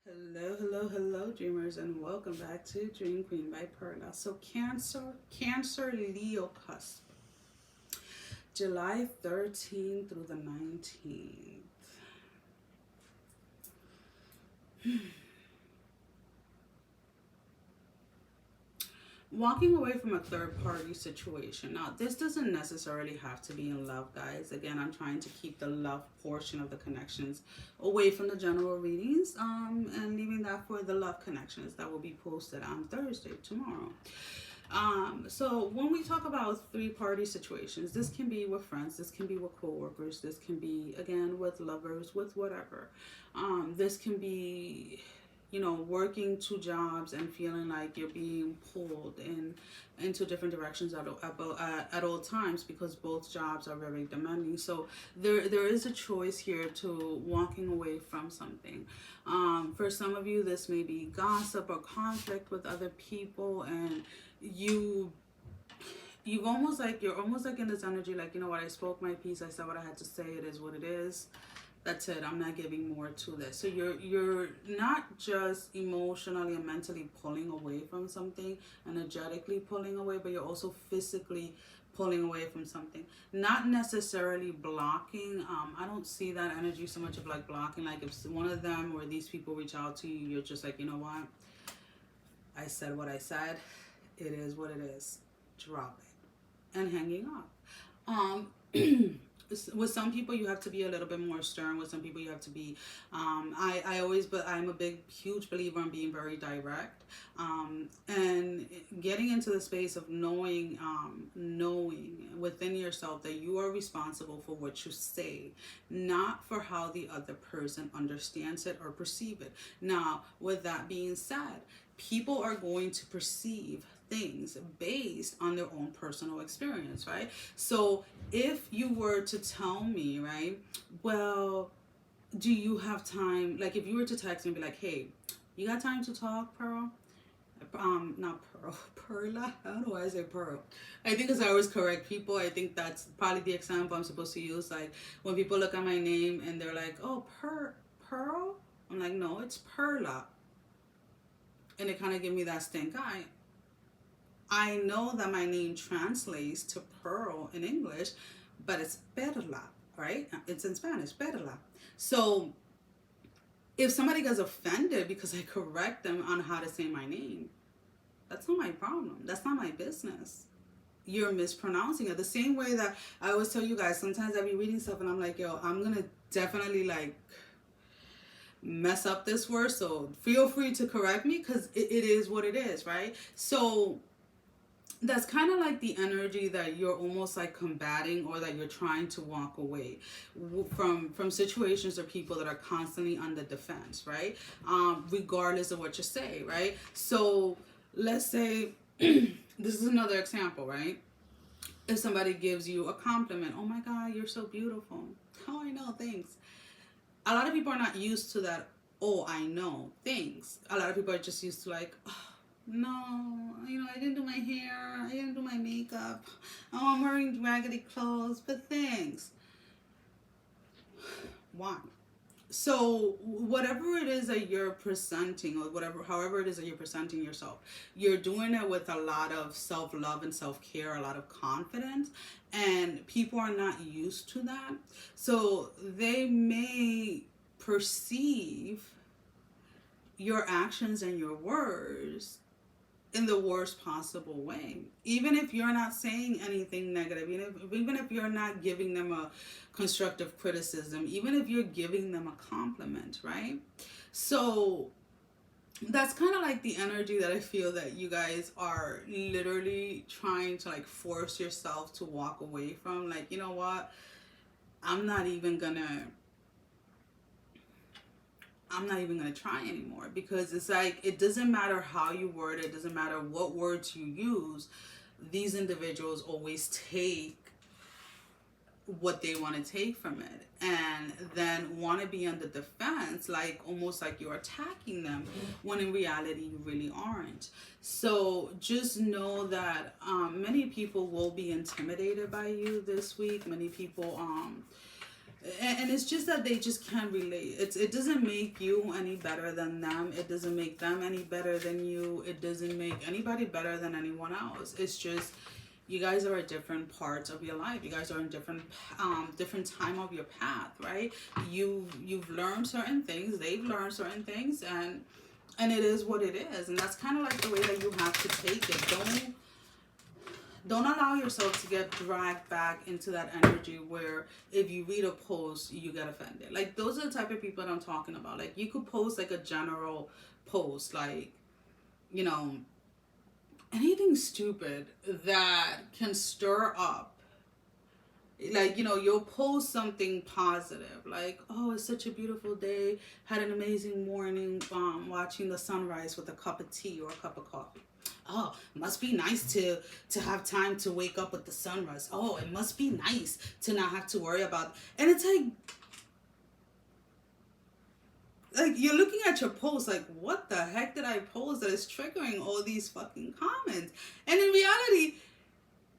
Hello, dreamers, and welcome back to Dream Queen by Perla'S. So, Cancer, Leo Cusp, July 13th through the 19th. Walking away from a third party situation. Now, this doesn't necessarily have to be in love, guys. Again, I'm trying to keep the love portion of the connections away from the general readings, and leaving that for the love connections that will be posted on Thursday, tomorrow. So when we talk about three-party situations, this can be with friends, this can be with coworkers, this can be again with lovers, with whatever. This can be, working two jobs and feeling like you're being pulled into different directions at all times because both jobs are very demanding. So there is a choice here to walking away from something. For some of you, this may be gossip or conflict with other people, and you're almost like in this energy, like, you know what, I spoke my piece, I said what I had to say, it is what it is. That's it. I'm not giving more to this. So you're not just emotionally and mentally pulling away from something, energetically pulling away, but you're also physically pulling away from something. Not necessarily blocking. I don't see that energy so much of like blocking. Like if one of them or these people reach out to you, you're just like, you know what? I said what I said. It is what it is. Drop it. And hanging up. With some people you have to be a little bit more stern. With some people you have to be but I'm a huge believer in being very direct, and getting into the space of knowing within yourself that you are responsible for what you say, not for how the other person understands it or perceive it. Now, with that being said, people are going to perceive things based on their own personal experience, right? So if you were to tell me, right, well, do you have time? Like if you were to text me and be like, hey, you got time to talk, Pearl? Not Pearl, Perla. I don't know why I say Pearl. I think because I always correct people. I think that's probably the example I'm supposed to use. Like when people look at my name and they're like, oh, Pearl? I'm like, no, it's Perla. And it kind of give me that stink eye. I know that my name translates to pearl in English, but it's Perla, right? It's in Spanish, Perla. So if somebody gets offended because I correct them on how to say my name, that's not my problem. That's not my business. You're mispronouncing it. The same way that I always tell you guys, sometimes I be reading stuff and I'm like, yo, I'm going to definitely like mess up this word. So feel free to correct me because it is what it is, right? So that's kind of like the energy that you're almost like combating, or that you're trying to walk away from situations or people that are constantly on the defense, right? Regardless of what you say, right? So let's say this is another example, right? If somebody gives you a compliment, oh my god, you're so beautiful. Oh, I know, thanks. A lot of people are not used to that, oh, I know, things. A lot of people are just used to like, oh, no, I didn't do my hair, I didn't do my makeup, oh, I'm wearing raggedy clothes, but thanks. Why? So whatever it is that you're presenting, or however it is that you're presenting yourself, you're doing it with a lot of self-love and self-care, a lot of confidence, and people are not used to that. So they may perceive your actions and your words in the worst possible way, even if you're not saying anything negative, even if you're not giving them a constructive criticism, even if you're giving them a compliment, right? So that's kind of like the energy that I feel that you guys are literally trying to like force yourself to walk away from. Like, you know what, I'm not even gonna try anymore, because it's like, it doesn't matter how you word it, doesn't matter what words you use, these individuals always take what they want to take from it, and then want to be on the defense, like almost like you're attacking them, when in reality you really aren't. So just know that many people will be intimidated by you this week. Many people And it's just that they just can't relate. It doesn't make you any better than them. It doesn't make them any better than you. It doesn't make anybody better than anyone else. It's just you guys are at different parts of your life. You guys are in different time of your path, right? You've learned certain things. They've learned certain things, and it is what it is. And that's kind of like the way that you have to take it. Don't allow yourself to get dragged back into that energy where if you read a post, you get offended. Like, those are the type of people that I'm talking about. Like, you could post like a general post, like, you know, anything stupid that can stir up. Like, you know, you'll post something positive, like, oh, it's such a beautiful day, had an amazing morning, watching the sunrise with a cup of tea or a cup of coffee. Oh, must be nice to have time to wake up with the sunrise. Oh, it must be nice to not have to worry about. And it's like you're looking at your post like, what the heck did I post that is triggering all these fucking comments? And in reality,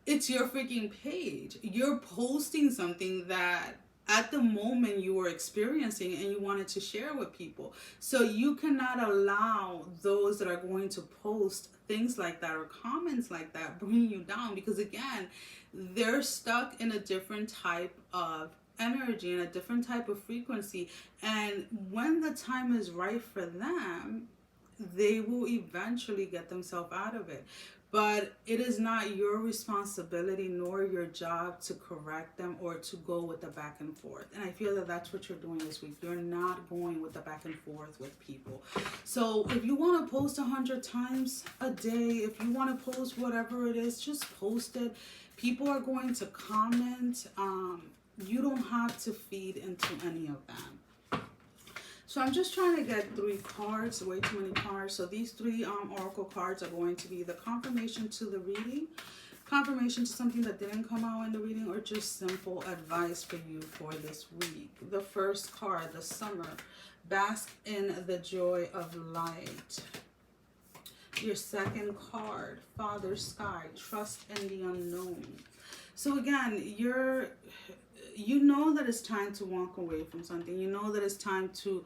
it's your freaking page. You're posting something that at the moment you were experiencing and you wanted to share with people. So you cannot allow those that are going to post things like that or comments like that bring you down, because again, they're stuck in a different type of energy and a different type of frequency, and when the time is right for them, they will eventually get themselves out of it. But it is not your responsibility nor your job to correct them or to go with the back and forth. And I feel that that's what you're doing this week. You're not going with the back and forth with people. So if you want to post 100 times a day, if you want to post whatever it is, just post it. People are going to comment. You don't have to feed into any of them. So I'm just trying to get 3 cards, way too many cards. So these 3 oracle cards are going to be the confirmation to the reading, confirmation to something that didn't come out in the reading, or just simple advice for you for this week. The first card, the summer, bask in the joy of light. Your second card, Father Sky, trust in the unknown. So again, you know that it's time to walk away from something. You know that it's time to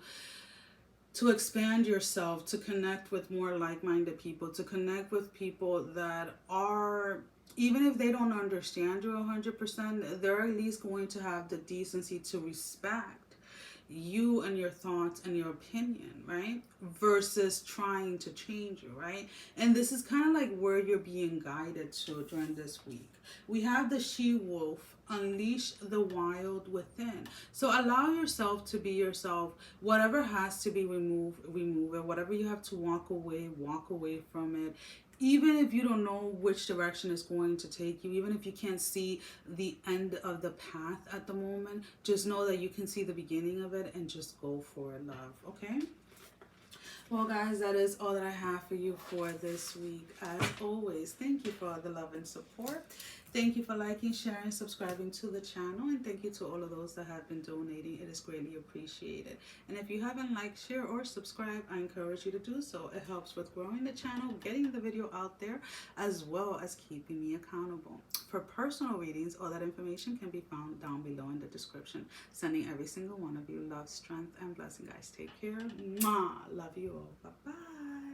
expand yourself, to connect with more like-minded people, to connect with people that are, even if they don't understand you 100%, they're at least going to have the decency to respect you and your thoughts and your opinion, right? Versus trying to change you, right? And this is kind of like where you're being guided to during this week. We have the she-wolf, unleash the wild within. So allow yourself to be yourself. Whatever has to be removed, remove it. Whatever you have to walk away from it. Even if you don't know which direction it's going to take you, even if you can't see the end of the path at the moment, just know that you can see the beginning of it and just go for it, love, okay? Well, guys, that is all that I have for you for this week. As always, thank you for all the love and support. Thank you for liking, sharing, subscribing to the channel. And thank you to all of those that have been donating. It is greatly appreciated. And if you haven't liked, share, or subscribe, I encourage you to do so. It helps with growing the channel, getting the video out there, as well as keeping me accountable. For personal readings, all that information can be found down below in the description. Sending every single one of you love, strength, and blessing, guys. Take care. Mwah. Love you all. Bye-bye.